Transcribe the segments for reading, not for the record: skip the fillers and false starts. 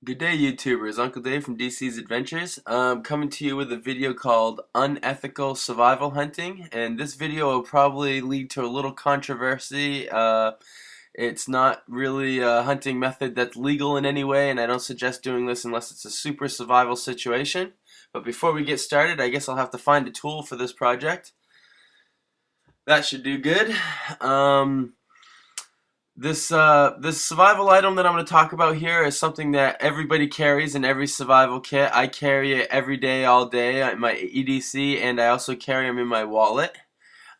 Good day, YouTubers. Uncle Dave from DC's Adventures. Coming to you with a video called Unethical Survival Hunting, and this video will probably lead to a little controversy. It's not really a hunting method that's legal in any way, and I don't suggest doing this unless it's a super survival situation. But before we get started, I guess I'll have to find a tool for this project. That should do good. This survival item that I'm going to talk about here is something that everybody carries in every survival kit. I carry it every day, all day, in my EDC, and I also carry them in my wallet.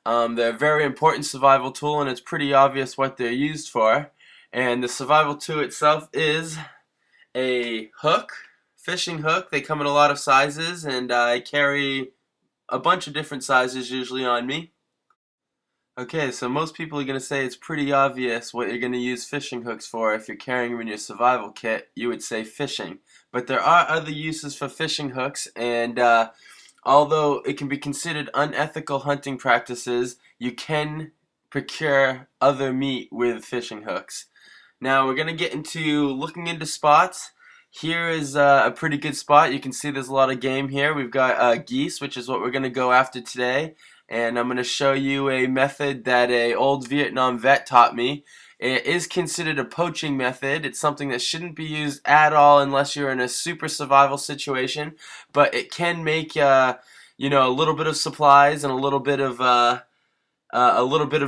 They're a very important survival tool, and it's pretty obvious what they're used for. And the survival tool itself is a hook, fishing hook. They come in a lot of sizes, and I carry a bunch of different sizes usually on me. Okay, so most people are going to say it's pretty obvious what you're going to use fishing hooks for. If you're carrying them in your survival kit, you would say fishing. But there are other uses for fishing hooks, and although it can be considered unethical hunting practices, you can procure other meat with fishing hooks. Now we're going to get into looking into spots. Here is a pretty good spot. You can see there's a lot of game here. We've got geese, which is what we're going to go after today. And I'm going to show you a method that a old Vietnam vet taught me. It is considered a poaching method. It's something that shouldn't be used at all unless you're in a super survival situation. But it can make a little bit of supplies and a little bit of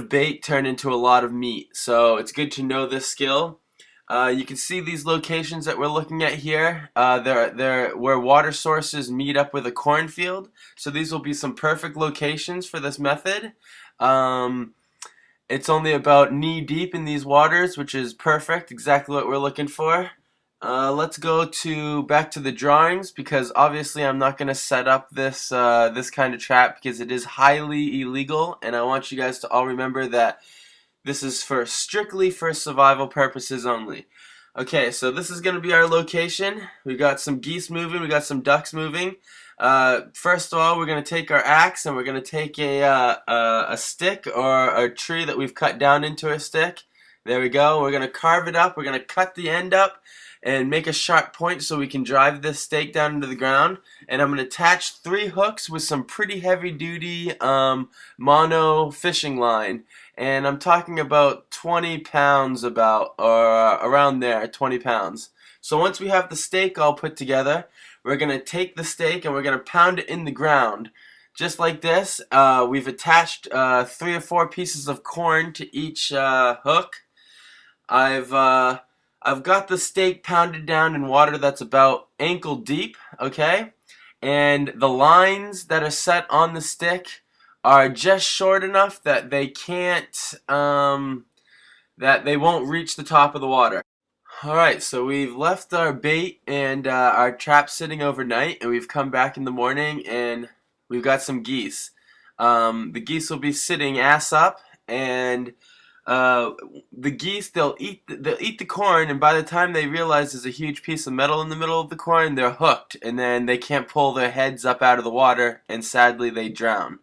bait turn into a lot of meat. So it's good to know this skill. You can see these locations that we're looking at here. They're where water sources meet up with a cornfield. So these will be some perfect locations for this method. It's only about knee deep in these waters, which is perfect, exactly what we're looking for. Let's go back to the drawings, because obviously I'm not going to set up this kind of trap because it is highly illegal, and I want you guys to all remember that this is strictly for survival purposes only. Okay, so this is going to be our location. We got some geese moving, we got some ducks moving. First of all, we're going to take our axe and we're going to take a stick or a tree that we've cut down into a stick. There we go. We're going to carve it up. We're going to cut the end up and make a sharp point so we can drive this stake down into the ground. And I'm going to attach 3 hooks with some pretty heavy duty mono fishing line. And I'm talking about 20 pounds or around there, 20 pounds. So once we have the stake all put together, we're going to take the stake and we're going to pound it in the ground. Just like this. We've attached 3 or 4 pieces of corn to each hook. I've got the stake pounded down in water that's about ankle deep, okay? And the lines that are set on the stick are just short enough that they can't, that they won't reach the top of the water. Alright, so we've left our bait and our trap sitting overnight, and we've come back in the morning and we've got some geese. The geese will be sitting ass up, and the geese, they'll eat the corn, and by the time they realize there's a huge piece of metal in the middle of the corn, they're hooked, and then they can't pull their heads up out of the water, and sadly they drown.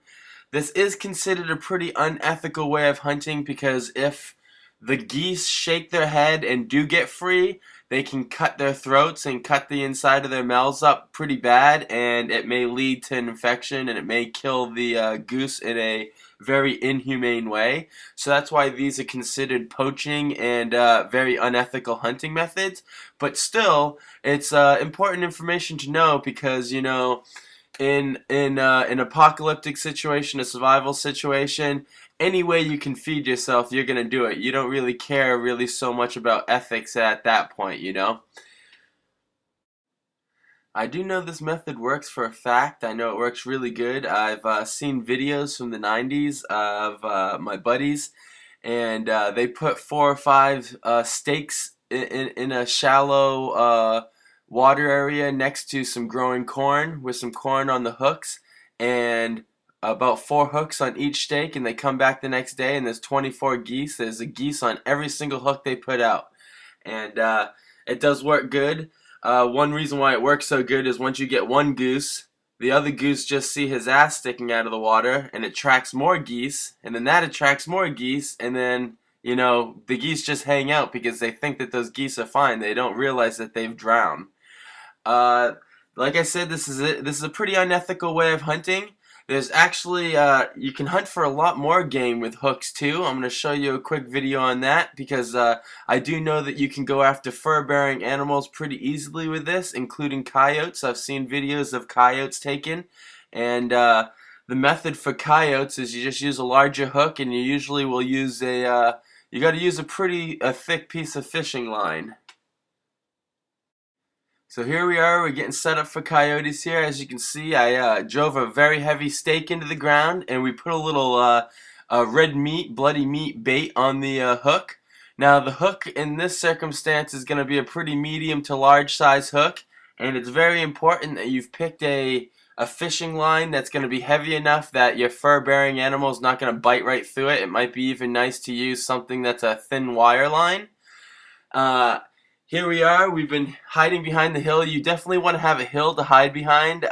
This is considered a pretty unethical way of hunting, because if the geese shake their head and do get free, they can cut their throats and cut the inside of their mouths up pretty bad, and it may lead to an infection, and it may kill the goose in a very inhumane way. So that's why these are considered poaching and very unethical hunting methods. But still, it's important information to know, because in an apocalyptic situation, a survival situation, any way you can feed yourself, you're gonna do it. You don't really care really so much about ethics at that point. I do know this method works for a fact. I know it works really good. I've seen videos from the 90s of my buddies, and they put 4 or 5 stakes in a shallow water area next to some growing corn, with some corn on the hooks, and about 4 hooks on each stake, and they come back the next day and there's 24 geese. There's a geese on every single hook they put out, and it does work good. One reason why it works so good is once you get one goose, the other goose just see his ass sticking out of the water, and it attracts more geese, and then that attracts more geese, and then the geese just hang out because they think that those geese are fine. They don't realize that they've drowned. Uh, like I said, this is a pretty unethical way of hunting. There's actually you can hunt for a lot more game with hooks too. I'm going to show you a quick video on that because I do know that you can go after fur-bearing animals pretty easily with this, including coyotes. I've seen videos of coyotes taken, and the method for coyotes is you just use a larger hook, and you usually will use you got to use a pretty thick piece of fishing line. So here we are, we're getting set up for coyotes here. As you can see, I drove a very heavy stake into the ground, and we put a little red meat, bloody meat bait on the hook. Now the hook in this circumstance is going to be a pretty medium to large size hook, and it's very important that you've picked a fishing line that's going to be heavy enough that your fur-bearing animal is not going to bite right through it. It might be even nice to use something that's a thin wire line. Here we are. We've been hiding behind the hill. You definitely want to have a hill to hide behind.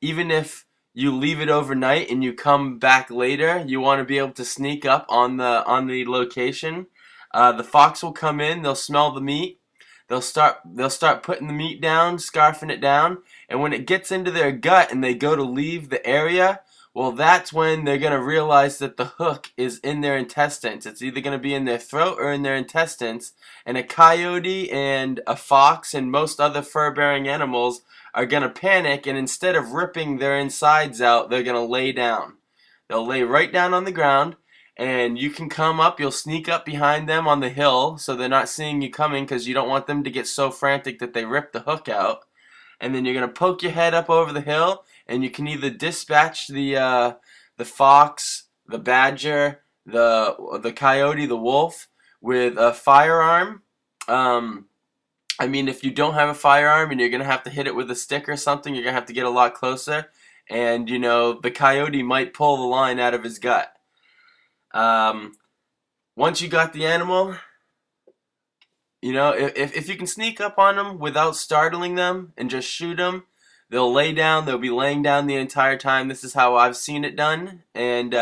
Even if you leave it overnight and you come back later, you want to be able to sneak up on the location. The fox will come in. They'll smell the meat. They'll start putting the meat down, scarfing it down, and when it gets into their gut and they go to leave the area, well, that's when they're going to realize that the hook is in their intestines. It's either going to be in their throat or in their intestines. And a coyote and a fox and most other fur-bearing animals are going to panic, and instead of ripping their insides out, they're going to lay down. They'll lay right down on the ground, and you can come up. You'll sneak up behind them on the hill so they're not seeing you coming, because you don't want them to get so frantic that they rip the hook out. And then you're going to poke your head up over the hill, and you can either dispatch the fox, the badger, the coyote, the wolf with a firearm. I mean, if you don't have a firearm and you're going to have to hit it with a stick or something, you're going to have to get a lot closer. And, the coyote might pull the line out of his gut. Once you got the animal, if you can sneak up on them without startling them and just shoot them, they'll lay down. They'll be laying down the entire time. This is how I've seen it done. And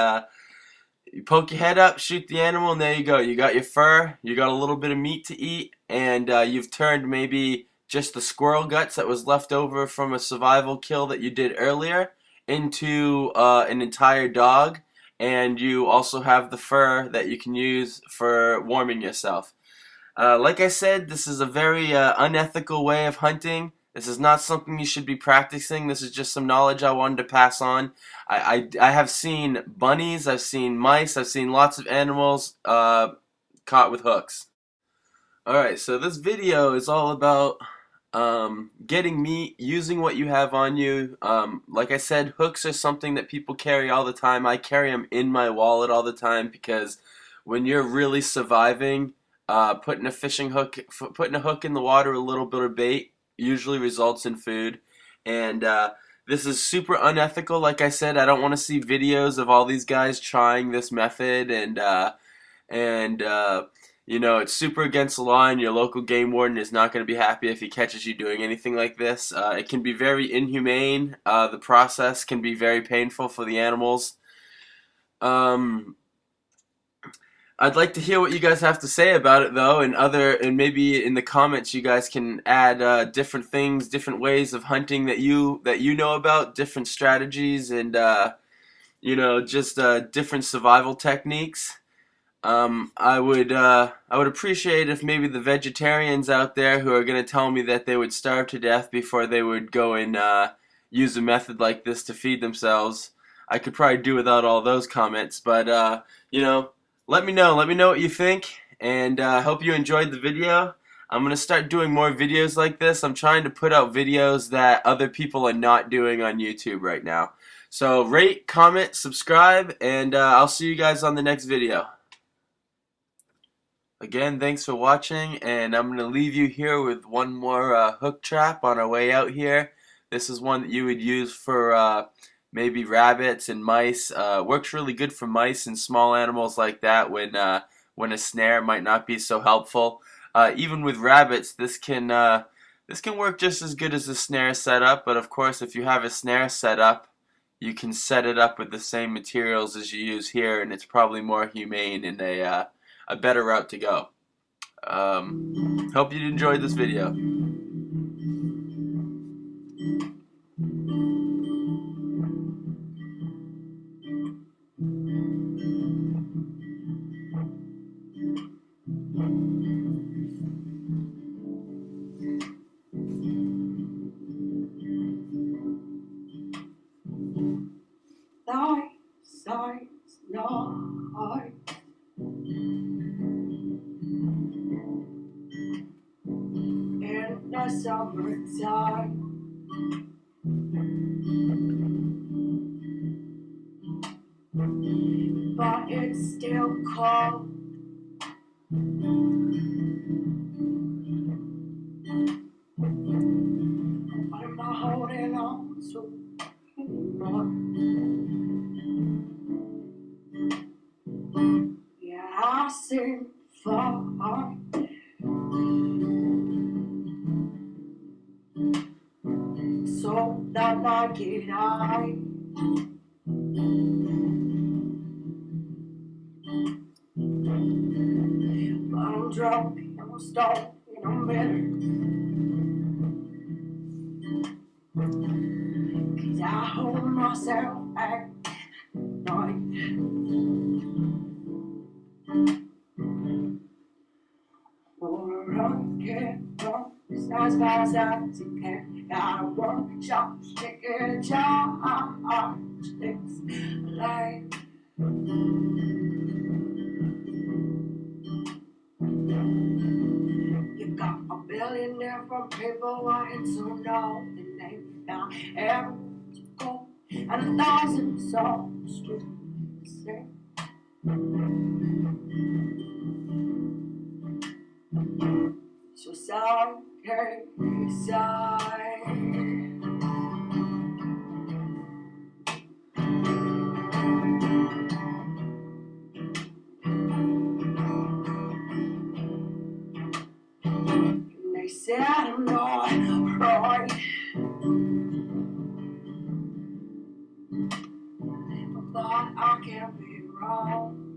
you poke your head up, shoot the animal, and there you go. You got your fur, you got a little bit of meat to eat, and you've turned maybe just the squirrel guts that was left over from a survival kill that you did earlier into an entire dog. And you also have the fur that you can use for warming yourself. Like I said, this is a very unethical way of hunting. This is not something you should be practicing. This is just some knowledge I wanted to pass on. I have seen bunnies, I've seen mice, I've seen lots of animals caught with hooks. Alright, so this video is all about getting meat, using what you have on you. Like I said, hooks are something that people carry all the time. I carry them in my wallet all the time because when you're really surviving, putting a hook in the water, a little bit of bait, usually results in food. And this is super unethical. Like I said, I don't want to see videos of all these guys trying this method, and it's super against the law, and your local game warden is not going to be happy if he catches you doing anything like this. It can be very inhumane. The process can be very painful for the animals. I'd like to hear what you guys have to say about it, though, and maybe in the comments you guys can add different things, different ways of hunting that you know about, different strategies, and just different survival techniques. I would appreciate if maybe the vegetarians out there who are going to tell me that they would starve to death before they would go and use a method like this to feed themselves. I could probably do without all those comments, but let me know what you think, and I hope you enjoyed the video. I'm going to start doing more videos like this. I'm trying to put out videos that other people are not doing on YouTube right now. So rate, comment, subscribe, and I'll see you guys on the next video. Again, thanks for watching, and I'm going to leave you here with one more hook trap on our way out here. This is one that you would use for maybe rabbits and mice. Works really good for mice and small animals like that when a snare might not be so helpful. Even with rabbits, this can work just as good as a snare setup, but of course if you have a snare set up, you can set it up with the same materials as you use here, and it's probably more humane in a a better route to go. Hope you enjoyed this video. Thy sight's not in the summertime, but it's still cold. What am I holding on to anymore? Yeah, I sing for so that naked eye. I'm drunk, I'm stoned, and I'm bitter, 'cause I hold myself at night. Or I can't run as fast as you can. Gotta work, chop, stick it, charge. It's like you got a billion different people wanting to know the name down every go and 1,000 songs to sing. So sigh, hey, sigh. And they said I'm not right, but I can't be wrong.